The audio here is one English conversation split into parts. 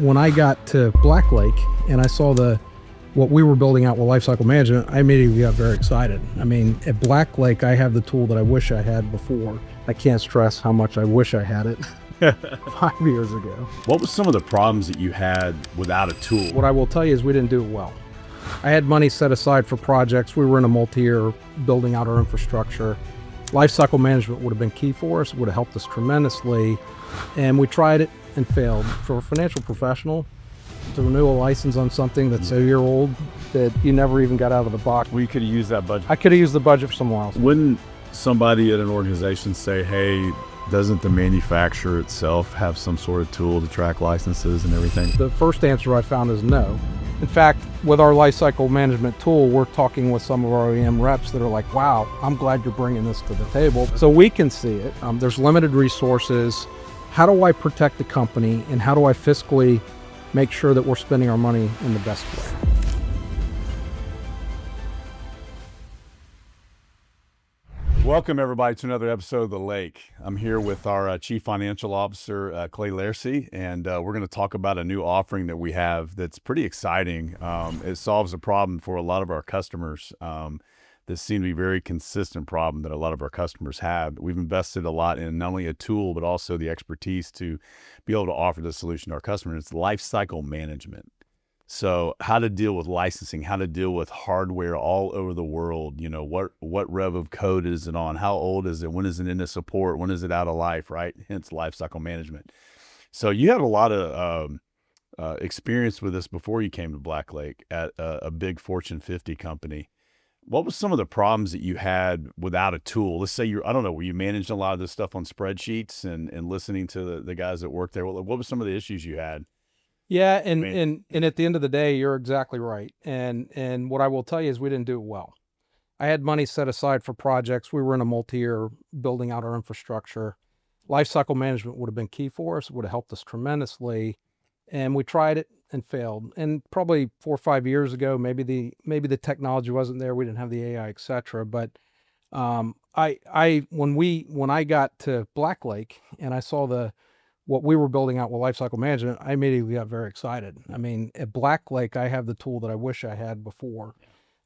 when I got to BlackLake and I saw what we were building out with lifecycle management, I immediately got very excited. I mean, at BlackLake, I have the tool that I wish I had before. I can't stress how much I wish I had it 5 years ago. What was some of the problems that you had without a tool? What I will tell you is we didn't do it well. I had money set aside for projects. We were in a multi-year building out our infrastructure. Lifecycle management would have been key for us, would have helped us tremendously. And we tried it and failed. For a financial professional, to renew a license on something that's a year old that you never even got out of the box. We could have used that budget. I could have used the budget for somewhere else. Wouldn't somebody at an organization say, hey, doesn't the manufacturer itself have some sort of tool to track licenses and everything? The first answer I found is no. In fact, with our lifecycle management tool, we're talking with some of our OEM reps that are like, wow, I'm glad you're bringing this to the table. So we can see it. There's limited resources. How do I protect the company and how do I fiscally make sure that we're spending our money in the best way? Welcome everybody to another episode of The Lake. I'm here with our Chief Financial Officer, Clay Lairsey, and we're going to talk about a new offering that we have that's pretty exciting. It solves a problem for a lot of our customers. This seems to be a very consistent problem that a lot of our customers have. We've invested a lot in not only a tool, but also the expertise to be able to offer this solution to our customers. It's lifecycle management. So how to deal with licensing, how to deal with hardware all over the world. You know, what rev of code is it on? How old is it? When is it into support? When is it out of life, right? Hence lifecycle management. So you had a lot of experience with this before you came to BlackLake at a big Fortune 50 company. What was some of the problems that you had without a tool? Let's say I don't know, were you managing a lot of this stuff on spreadsheets and listening to the guys that work there? What were some of the issues you had? Yeah, and at the end of the day, you're exactly right. And what I will tell you is we didn't do it well. I had money set aside for projects. We were in a multi-year building out our infrastructure. Lifecycle management would have been key for us, would have helped us tremendously. And we tried it and failed. And probably 4 or 5 years ago, maybe the technology wasn't there. We didn't have the AI, et cetera. But when I got to BlackLake and I saw what we were building out with lifecycle management, I immediately got very excited. I mean, at BlackLake, I have the tool that I wish I had before.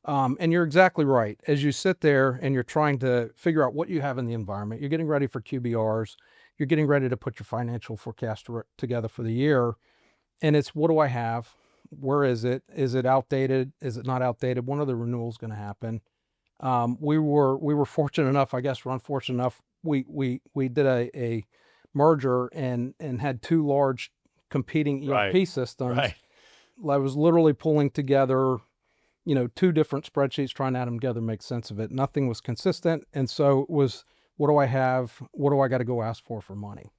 And you're exactly right. As you sit there and you're trying to figure out what you have in the environment, you're getting ready for QBRs, you're getting ready to put your financial forecast together for the year. And it's, what do I have? Where is it? Is it outdated? Is it not outdated? When are the renewals going to happen? We were fortunate enough, I guess we're unfortunate enough. We did a merger and had two large competing ERP systems. Right. I was literally pulling together, two different spreadsheets, trying to add them together, make sense of it. Nothing was consistent. And so it was, what do I have? What do I got to go ask for money?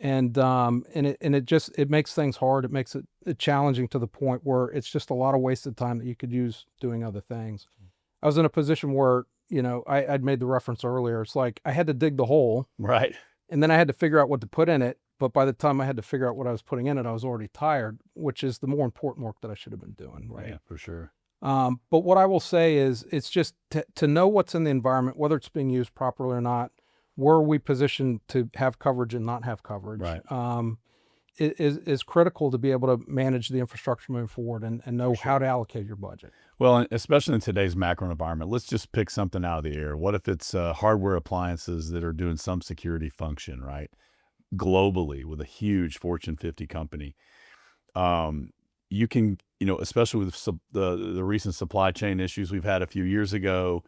And it makes things hard. It makes it challenging to the point where it's just a lot of wasted time that you could use doing other things. I was in a position where, I'd made the reference earlier. It's like I had to dig the hole. Right. And then I had to figure out what to put in it. But by the time I had to figure out what I was putting in it, I was already tired, which is the more important work that I should have been doing. Right. Yeah, for sure. But what I will say is it's just to know what's in the environment, whether it's being used properly or not, where are we positioned to have coverage and not have coverage, right. Is critical to be able to manage the infrastructure moving forward and know how to allocate your budget. Well, especially in today's macro environment, let's just pick something out of the air. What if it's hardware appliances that are doing some security function, right? Globally with a huge Fortune 50 company. You can, especially with the recent supply chain issues we've had a few years ago,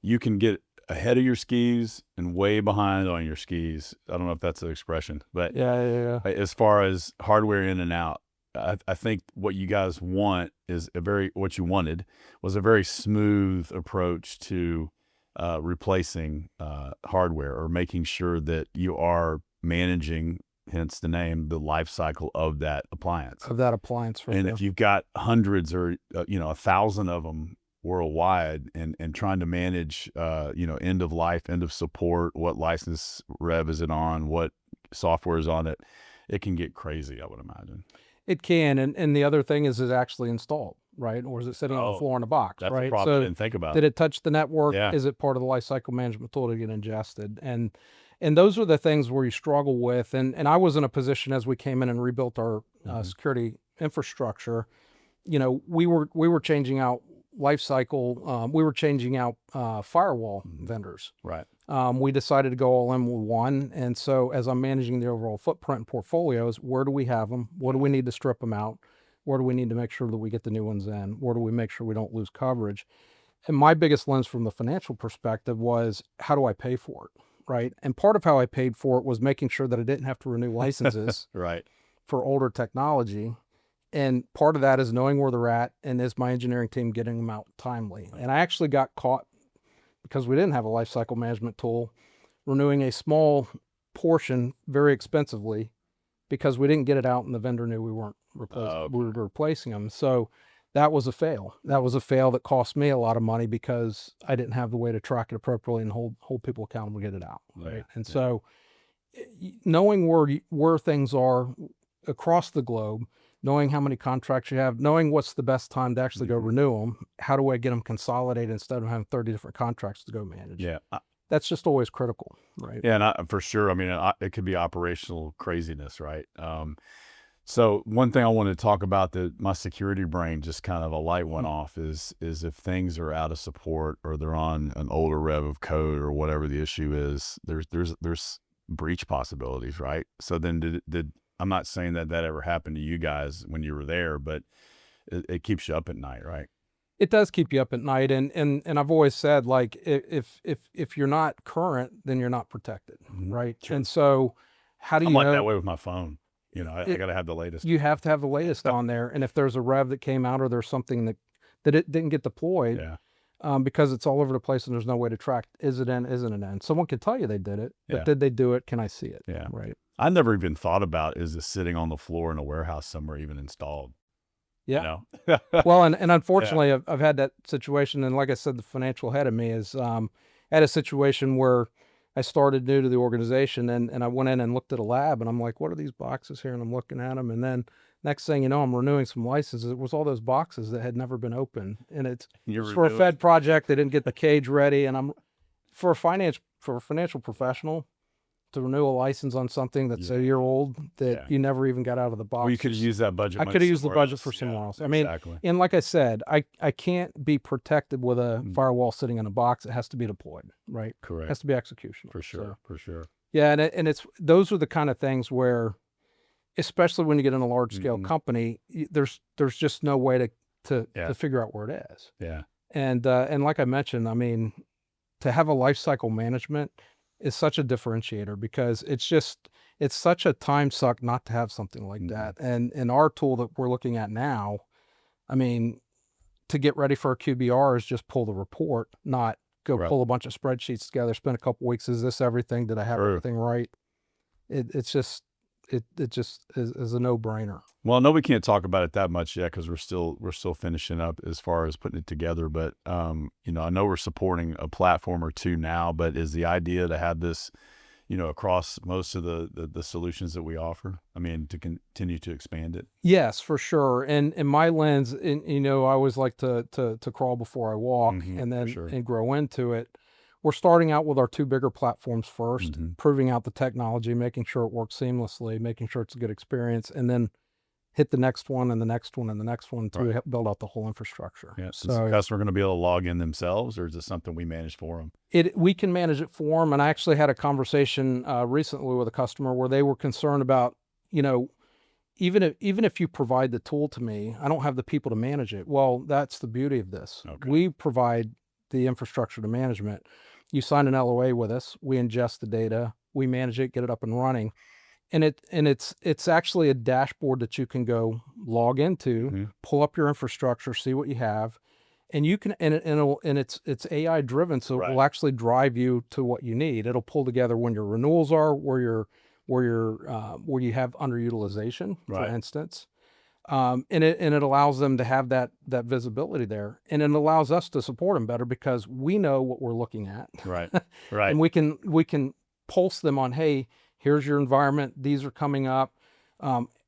you can get ahead of your skis and way behind on your skis. I don't know if that's an expression, but yeah. As far as hardware in and out, I think what you guys want is what you wanted was a very smooth approach to replacing hardware or making sure that you are managing, hence the name, the life cycle of that appliance. And if you've got hundreds or 1,000 of them worldwide and trying to manage end of life, end of support, what license rev is it on, what software is on it, it can get crazy, I would imagine. It can, and the other thing is it actually installed, right? Or is it sitting on the floor in a box, that's right? A problem I didn't think about. Did it touch the network? Yeah. Is it part of the lifecycle management tool to get ingested? And And those are the things where you struggle with. And I was in a position as we came in and rebuilt our security infrastructure. We were changing out lifecycle. We were changing out firewall vendors. Right. We decided to go all in with one. And so as I'm managing the overall footprint and portfolios, where do we have them? What do we need to strip them out? Where do we need to make sure that we get the new ones in? Where do we make sure we don't lose coverage? And my biggest lens from the financial perspective was, how do I pay for it? Right. And part of how I paid for it was making sure that I didn't have to renew licenses Right. for older technology. And part of that is knowing where they're at, and is my engineering team getting them out timely. And I actually got caught, because we didn't have a lifecycle management tool, renewing a small portion very expensively because we didn't get it out and the vendor knew we weren't we were replacing them. So that was a fail. That was a fail that cost me a lot of money because I didn't have the way to track it appropriately and hold people accountable to get it out. Right. And so knowing where things are across the globe, knowing how many contracts you have, knowing what's the best time to actually go renew them, how do I get them consolidated instead of having 30 different contracts to go manage? Yeah. That's just always critical, right? Yeah, and for sure. I mean, it could be operational craziness, right? So one thing I wanted to talk about that my security brain just kind of a light went off is if things are out of support or they're on an older rev of code or whatever the issue is, there's breach possibilities, right? So then did I'm not saying that ever happened to you guys when you were there, but it keeps you up at night, right? It does keep you up at night, and I've always said, like, if you're not current, then you're not protected, right? Sure. And so, how do you I'm know? like that way with my phone. I got to have the latest. You have to have the latest on there, and if there's a rev that came out or there's something that it didn't get deployed, because it's all over the place and there's no way to track, is it in, isn't it in? Someone could tell you they did it, but did they do it? Can I see it? Yeah. Right. I never even thought about, is this sitting on the floor in a warehouse somewhere even installed? Yeah. Well, and unfortunately, I've had that situation. And like I said, the financial head of me is had a situation where I started new to the organization, and I went in and looked at a lab, and I'm like, what are these boxes here? And I'm looking at them. And then next thing you know, I'm renewing some licenses. It was all those boxes that had never been opened. And it's for a Fed project. They didn't get the cage ready. And I'm for a financial professional to renew a license on something that's a year old that you never even got out of the box. Well, you could have used that budget. I could have used the budget for somewhere else. I mean, and like I said, I can't be protected with a firewall sitting in a box. It has to be deployed, right? Correct. It has to be execution. For sure. So, for sure. Yeah. And it's, those are the kind of things where, especially when you get in a large scale company, there's just no way to figure out where it is. Yeah. And like I mentioned, I mean, to have a life cycle management is such a differentiator, because it's such a time suck not to have something like that. And our tool that we're looking at now, I mean, to get ready for a QBR is just pull the report, not go pull a bunch of spreadsheets together, spend a couple weeks. Is this everything? Did I have everything right? It just is a no-brainer. Well, no, we can't talk about it that much yet because we're still finishing up as far as putting it together. But I know we're supporting a platform or two now. But is the idea to have this, across most of the solutions that we offer? I mean, to continue to expand it. Yes, for sure. And in my lens, I always like to crawl before I walk, and then and grow into it. We're starting out with our two bigger platforms first, proving out the technology, making sure it works seamlessly, making sure it's a good experience, and then hit the next one and the next one and the next one to build out the whole infrastructure. Yeah. So is the customer going to be able to log in themselves, or is this something we manage for them? We can manage it for them. And I actually had a conversation recently with a customer where they were concerned about, even if you provide the tool to me, I don't have the people to manage it. Well, that's the beauty of this. Okay. We provide the infrastructure to management. You sign an LOA with us, we ingest the data, we manage it, get it up and running. And it's actually a dashboard that you can go log into, pull up your infrastructure, see what you have, and you can, and it's AI driven. So it will actually drive you to what you need. It'll pull together when your renewals are, where you have underutilization, for instance. And it allows them to have that visibility there, and it allows us to support them better because we know what we're looking at. Right. And we can pulse them on, hey, here's your environment. These are coming up.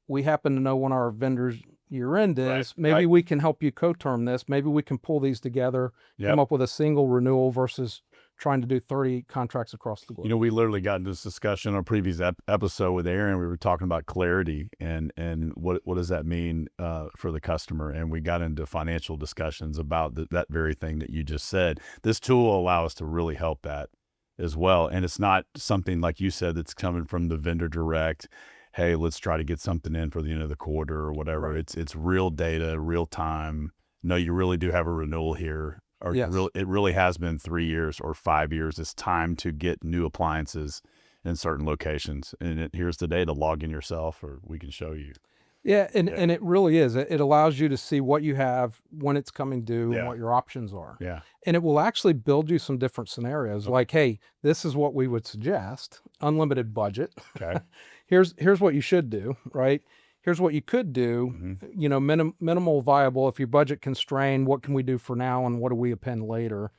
We happen to know when our vendor's year end is. Maybe we can help you co-term this. Maybe we can pull these together, come up with a single renewal versus trying to do 30 contracts across the globe. You know, we literally got into this discussion on a previous episode with Aaron. We were talking about clarity and what does that mean for the customer, and we got into financial discussions about that very thing that you just said. This tool will allow us to really help that as well, and it's not something like you said that's coming from the vendor direct. Hey, let's try to get something in for the end of the quarter or whatever. Right. It's real data, real time. No, you really do have a renewal here. Or Yes. it really has been 3 years or 5 years. It's time to get new appliances in certain locations. And here's the data, log in yourself, or we can show you. Yeah, and it really is. It allows you to see what you have, when it's coming due, Yeah. and what your options are. Yeah. And it will actually build you some different scenarios. Like, hey, this is what we would suggest: unlimited budget. Okay. Here's what you should do, right? Here's what you could do. Mm-hmm. You know, minimal viable. If your budget constrained, what can we do for now, and what do we append later?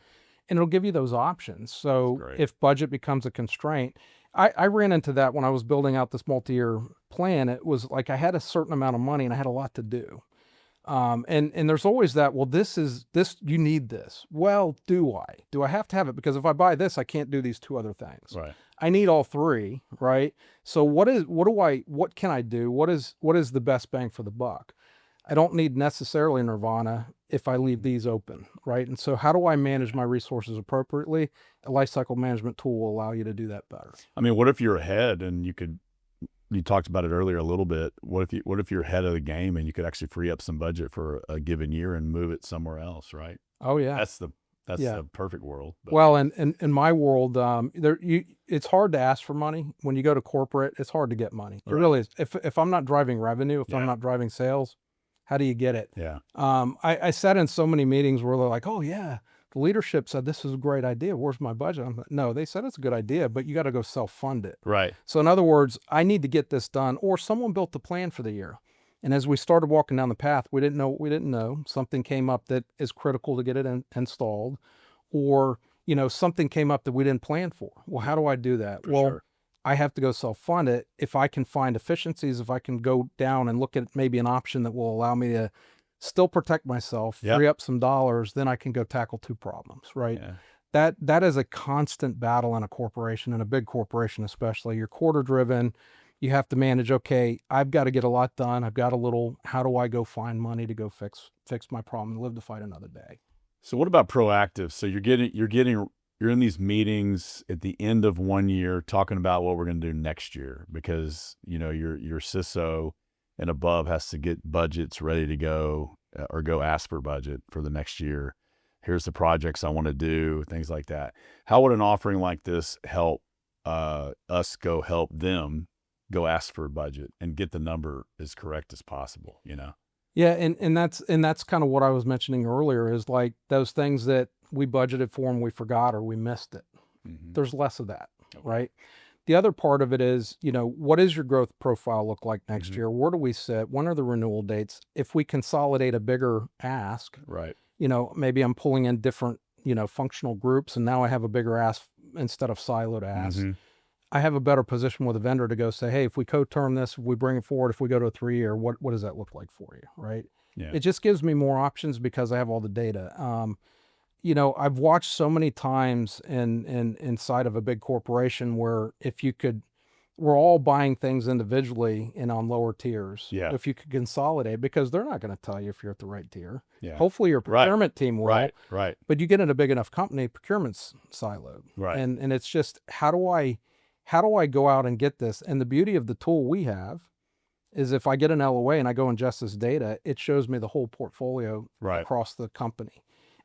And it'll give you those options. So great. if budget becomes a constraint, I ran into that when I was building out this multi-year plan. It was like I had a certain amount of money and I had a lot to do. And there's always that, well, you need this. Well, do I? Do I have to have it? Because if I buy this, I can't do these two other things. Right. I need all three, right? So what can I do? What is the best bang for the buck? I don't need necessarily nirvana if I leave these open, right? And so how do I manage my resources appropriately? A lifecycle management tool will allow you to do that better. I mean, what if you're ahead and you talked about it earlier a little bit. What if you're ahead of the game and you could actually free up some budget for a given year and move it somewhere else, right? Oh yeah. That's the perfect world. But. Well, and in my world, it's hard to ask for money. When you go to corporate, it's hard to get money. It really is. If I'm not driving revenue, if I'm not driving sales, how do you get it? Yeah. I sat in so many meetings where they're like, oh yeah, the leadership said this is a great idea. Where's my budget? I'm like, no, they said it's a good idea, but you got to go self-fund it. Right. So in other words, I need to get this done, or someone built the plan for the year. And as we started walking down the path, we didn't know what we didn't know. Something came up that is critical to get it installed, or, you know, something came up that we didn't plan for. Well, how do I do that? Sure. I have to go self-fund it. If I can find efficiencies, if I can go down and look at maybe an option that will allow me to still protect myself, free up some dollars, then I can go tackle two problems, right? Yeah. That is a constant battle in a corporation, and a big corporation especially. You're quarter driven. You have to manage, okay, I've got to get a lot done. I've got a little, how do I go find money to go fix my problem and live to fight another day? So what about proactive? So you're in these meetings at the end of one year talking about what we're going to do next year, because, you know, your CISO and above has to get budgets ready to go, or go ask for budget for the next year. Here's the projects I want to do, things like that. How would an offering like this help us go help them go ask for a budget and get the number as correct as possible, you know? Yeah, and that's kind of what I was mentioning earlier, is like those things that we budgeted for and we forgot or we missed it. Mm-hmm. There's less of that, right? The other part of it is, you know, what does your growth profile look like next year? Where do we sit? When are the renewal dates? If we consolidate a bigger ask, right? You know, maybe I'm pulling in different, you know, functional groups, and now I have a bigger ask instead of siloed ask. I have a better position with a vendor to go say, hey, if we co-term this, if we bring it forward, if we go to a 3-year, what does that look like for you, right? Yeah. It just gives me more options because I have all the data. You know, I've watched so many times inside of a big corporation where we're all buying things individually and on lower tiers. Yeah. If you could consolidate, because they're not going to tell you if you're at the right tier. Yeah. Hopefully your procurement team will. Right. But you get in a big enough company, procurement's siloed. Right. And it's just, how do I go out and get this? And the beauty of the tool we have is if I get an LOA and I go ingest this data, it shows me the whole portfolio across the company.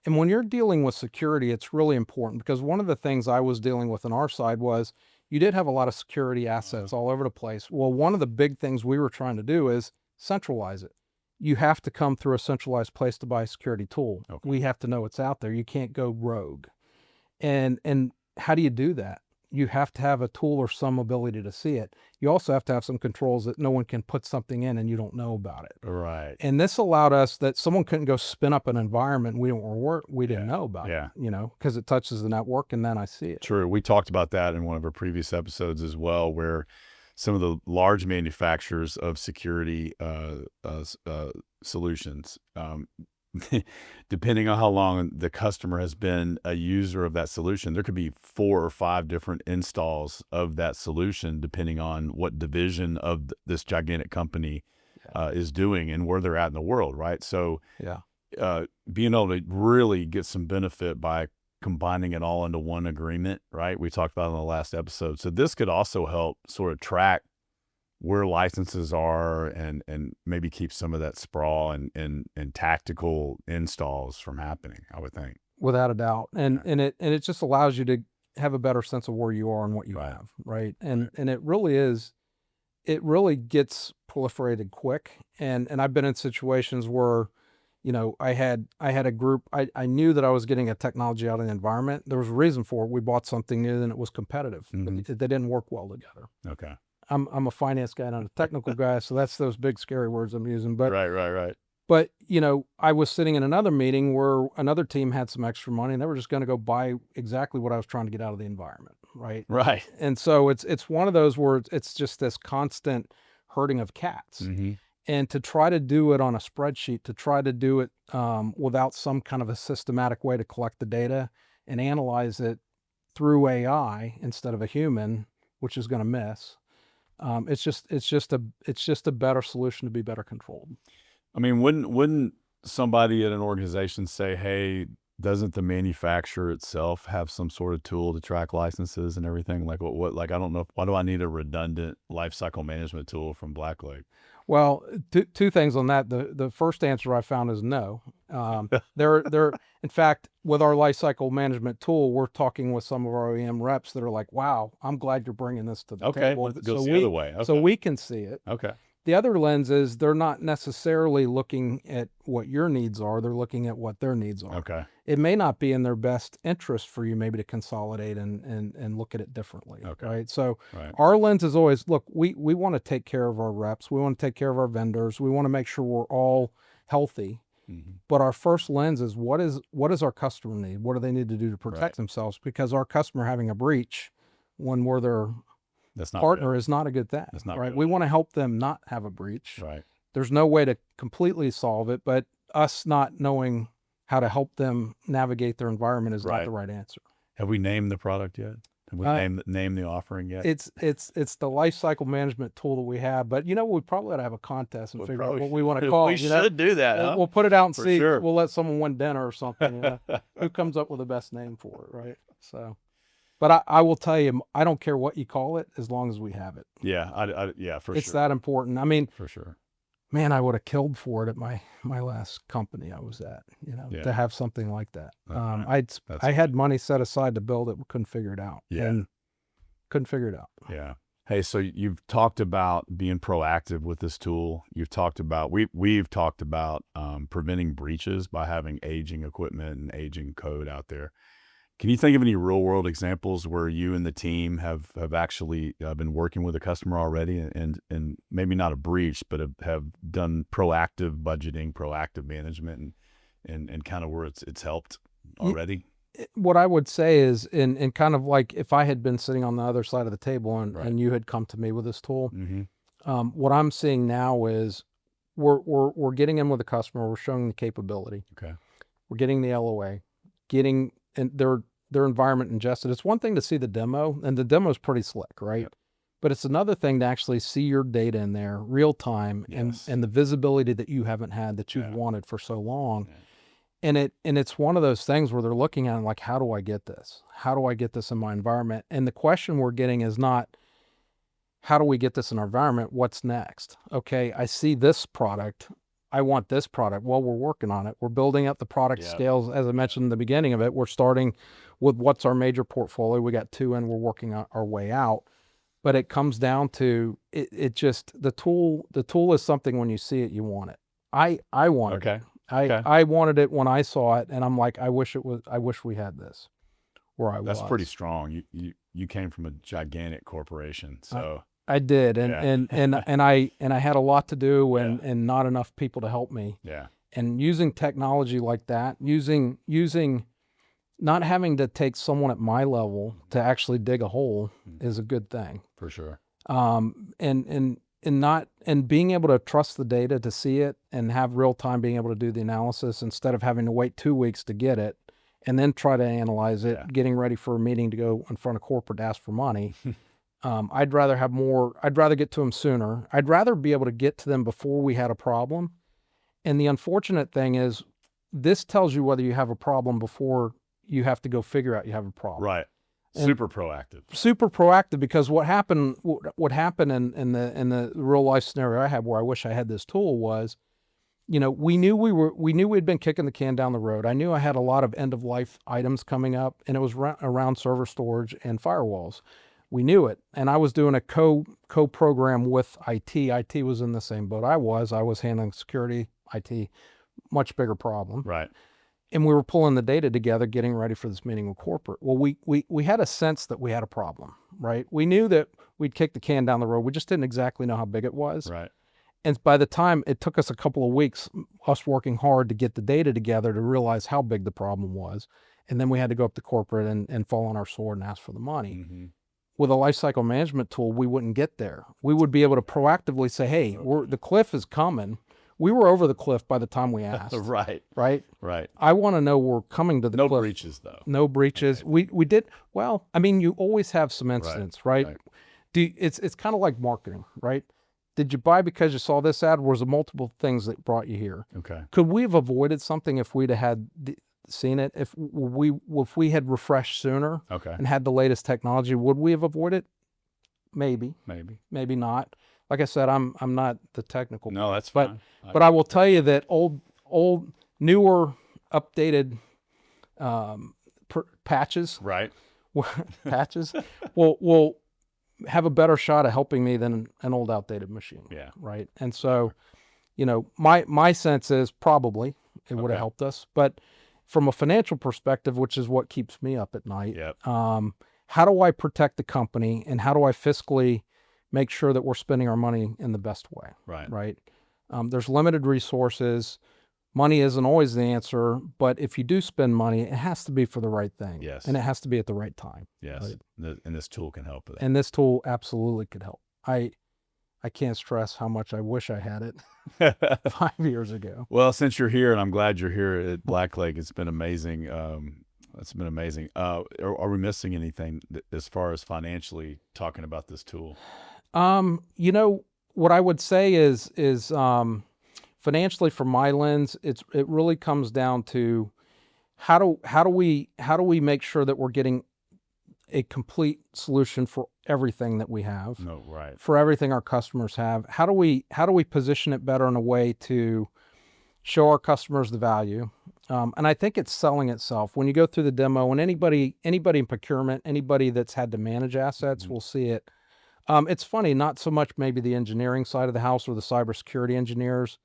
And when you're dealing with security, it's really important, because one of the things I was dealing with on our side was you did have a lot of security assets all over the place. Well, one of the big things we were trying to do is centralize it. You have to come through a centralized place to buy a security tool. Okay. We have to know what's out there. You can't go rogue. And how do you do that? You have to have a tool or some ability to see it. You also have to have some controls that no one can put something in and you don't know about it. Right. And this allowed us that someone couldn't go spin up an environment we didn't know about it, you know, because it touches the network and then I see it. True. We talked about that in one of our previous episodes as well, where some of the large manufacturers of security solutions, depending on how long the customer has been a user of that solution, there could be 4 or 5 different installs of that solution, depending on what division of this gigantic company is doing and where they're at in the world, right? So Yeah. Being able to really get some benefit by combining it all into one agreement, right? We talked about it in the last episode. So this could also help sort of track where licenses are and maybe keep some of that sprawl and tactical installs from happening, I would think. Without a doubt. And it just allows you to have a better sense of where you are and what you Right. have, right? And it really gets proliferated quick. And I've been in situations where, I had a group, I knew that I was getting a technology out of the environment. There was a reason for it. We bought something new and it was competitive. Mhm. They didn't work well together. Okay. I'm a finance guy, not a technical guy, so that's those big scary words I'm using. But Right. but I was sitting in another meeting where another team had some extra money and they were just going to go buy exactly what I was trying to get out of the environment, right? Right. And so it's one of those where it's just this constant herding of cats. Mm-hmm. And to try to do it on a spreadsheet, to try to do it without some kind of a systematic way to collect the data and analyze it through AI instead of a human, which is going to miss. It's just a better solution to be better controlled. I mean, wouldn't somebody at an organization say, "Hey, doesn't the manufacturer itself have some sort of tool to track licenses and everything?" Like what like I don't know, why do I need a redundant lifecycle management tool from BlackLake? Well, two things on that. The first answer I found is no. In fact, with our lifecycle management tool, we're talking with some of our OEM reps that are like, "Wow, I'm glad you're bringing this to the Okay, table." well, it goes the other way. So Okay. we can see it. Okay. The other lens is they're not necessarily looking at what your needs are. They're looking at what their needs are. Okay. It may not be in their best interest for you maybe to consolidate and look at it differently. Okay. Right. So Right. our lens is always, look, we want to take care of our reps. We want to take care of our vendors. We want to make sure we're all healthy. Mm-hmm. But our first lens is what is our customer need? What do they need to do to protect Right. themselves? Because our customer having a breach when we're their That's not partner good. is not a good thing. That's not right. good. We want to help them not have a breach. Right. There's no way to completely solve it, but us not knowing how to help them navigate their environment is not Right. the right answer. Have we named the product yet? Have we named the offering yet? It's the life cycle management tool that we have, but we probably ought to have a contest and figure out what we want to call it. We should do that. Huh? We'll put it out and For see. sure. We'll let someone win dinner or something. Who comes up with the best name for it, right? So, but I will tell you, I don't care what you call it as long as we have it. Yeah, yeah, for It's sure. that important. I mean, For sure. man, I would have killed for it at my last company I was at, Yeah. to have something like that. That's I had money set aside to build it, but couldn't figure it out. Yeah. And couldn't figure it out. Yeah. Hey, so you've talked about being proactive with this tool. You've talked about we've talked about preventing breaches by having aging equipment and aging code out there. Can you think of any real world examples where you and the team have actually been working with a customer already and maybe not a breach, but have done proactive budgeting, proactive management, and kind of where it's helped already? What I would say is, in kind of like if I had been sitting on the other side of the table and, Right. and you had come to me with this tool, Mm-hmm. what I'm seeing now is we're getting in with the customer, we're showing the capability, Okay. we're getting the LOA, getting their environment ingested. It's one thing to see the demo, and the demo is pretty slick, right? Yep. But it's another thing to actually see your data in there real time Yes. and the visibility that you haven't had that you've Yeah. wanted for so long. Yeah. And it's one of those things where they're looking at it like, how do I get this? How do I get this in my environment? And the question we're getting is not, how do we get this in our environment? What's next? Okay, I see this product. I want this product. Well, we're working on it. We're building up the product Yeah. scales. As I mentioned in the beginning of it, we're starting with what's our major portfolio. We got 2 and we're working our way out. But it comes down to it just, the tool is something when you see it, you want it. I wanted it. Okay. Okay. I wanted it when I saw it, and I'm like, I wish we had this where I was. That's pretty strong. You came from a gigantic corporation, so I did, and Yeah. and I had a lot to do, and not enough people to help me. yeah. And using technology like that, using not having to take someone at my level to actually dig a hole is a good thing. For sure. And and being able to trust the data to see it and have real time being able to do the analysis instead of having to wait 2 weeks to get it and then try to analyze it, getting ready for a meeting to go in front of corporate to ask for money. I'd rather get to them sooner. I'd rather be able to get to them before we had a problem. And the unfortunate thing is this tells you whether you have a problem before you have to go figure out you have a problem. Right. Super proactive. Super proactive, because what happened in the real life scenario I had where I wish I had this tool was, we knew we'd been kicking the can down the road. I knew I had a lot of end of life items coming up, and it was around server storage and firewalls. We knew it, and I was doing a co-program with IT. IT was in the same boat I was handling security, IT, much bigger problem. Right. And we were pulling the data together, getting ready for this meeting with corporate. Well, we had a sense that we had a problem, right? We knew that we'd kicked the can down the road. We just didn't exactly know how big it was. Right. And by the time it took us a couple of weeks, us working hard to get the data together to realize how big the problem was. And then we had to go up to corporate and fall on our sword and ask for the money. Mm-hmm. With a lifecycle management tool, we wouldn't get there. We would be able to proactively say, hey, the cliff is coming. We were over the cliff by the time we asked. Right. Right. I want to know we're coming to the cliff. No breaches, though. No breaches. Okay. We did, well, I mean, you always have some incidents, right? It's kind of like marketing, right? Did you buy because you saw this ad, or was it multiple things that brought you here? Okay. Could we have avoided something if we'd had seen it? If we had refreshed sooner and had the latest technology, would we have avoided it? Maybe not. Like I said, I'm not the technical. No, that's fine. But I will tell you that old, newer, updated patches. Right. Patches will have a better shot at helping me than an old, outdated machine. Yeah. Right. And so, my sense is probably it would have helped us. But from a financial perspective, which is what keeps me up at night, how do I protect the company, and how do I fiscally make sure that we're spending our money in the best way? Right. There's limited resources. Money isn't always the answer, but if you do spend money, it has to be for the right thing. Yes. And it has to be at the right time. Yes. Right? And this tool can help with that. And this tool absolutely could help. I can't stress how much I wish I had it 5 years ago. Well, since you're here, and I'm glad you're here at BlackLake, it's been amazing. It's been amazing. Are we missing anything as far as financially talking about this tool? What I would say is financially, from my lens, it really comes down to how do we make sure that we're getting a complete solution for everything that we have. No, right. For everything our customers have. How do we position it better in a way to show our customers the value? And I think it's selling itself. When you go through the demo, and anybody in procurement, anybody that's had to manage assets will see it. It's funny, not so much maybe the engineering side of the house or the cybersecurity engineers.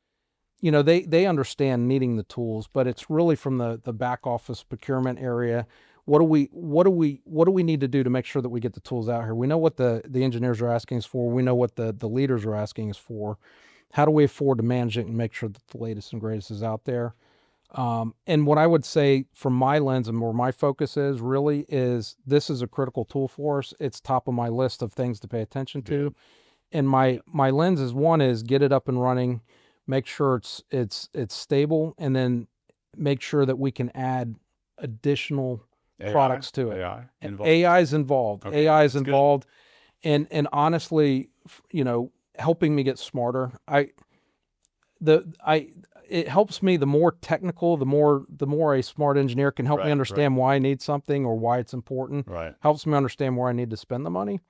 They understand needing the tools, but it's really from the back office procurement area. What do we need to do to make sure that we get the tools out here? We know what the engineers are asking us for. We know what the leaders are asking us for. How do we afford to manage it and make sure that the latest and greatest is out there? And what I would say from my lens and where my focus is really is this is a critical tool for us. It's top of my list of things to pay attention to. And my lens is, one is get it up and running, make sure it's stable, and then make sure that we can add additional products to it. AI is involved. Okay, AI is involved. Good. And honestly, helping me get smarter. It helps me. The more technical, the more a smart engineer can help me understand why I need something or why it's important. Right. Helps me understand where I need to spend the money.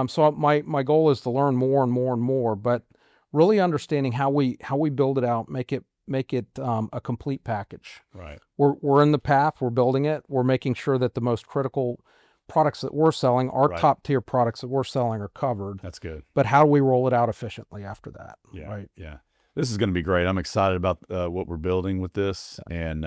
So my goal is to learn more and more and more, but really understanding how we build it out, make it a complete package. Right. We're in the path. We're building it. We're making sure that the most critical products that we're selling, our top tier products that we're selling, are covered. That's good. But how do we roll it out efficiently after that? Yeah. Right. Yeah. This is going to be great. I'm excited about what we're building with this. And,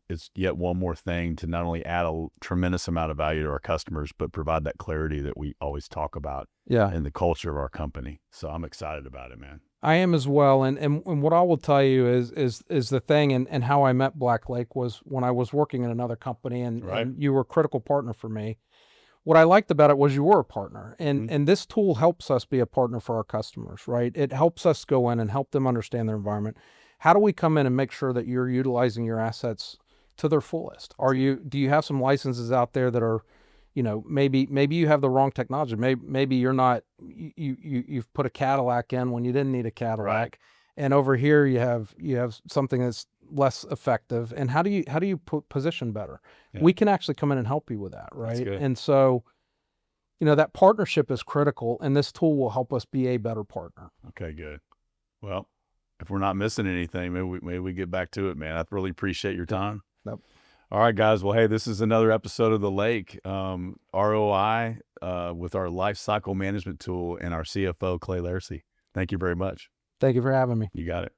it's yet one more thing to not only add a tremendous amount of value to our customers, but provide that clarity that we always talk about in the culture of our company. So I'm excited about it, man. I am as well. And what I will tell you is the thing, and how I met BlackLake was when I was working in another company, and you were a critical partner for me. what I liked about it was you were a partner, and this tool helps us be a partner for our customers, right? It helps us go in and help them understand their environment. How do we come in and make sure that you're utilizing your assets to their fullest? Do you have some licenses out there that are, maybe you have the wrong technology. Maybe you're not, you've put a Cadillac in when you didn't need a Cadillac. Right. And over here you have something that's less effective. And how do you position better? Yeah. We can actually come in and help you with that, right? That's good. And so, that partnership is critical, and this tool will help us be a better partner. Okay, good. Well, if we're not missing anything, maybe we get back to it, man. I really appreciate your time. Yep. All right, guys. Well, hey, this is another episode of The Lake, ROI with our lifecycle management tool and our CFO, Clay Lairsey. Thank you very much. Thank you for having me. You got it.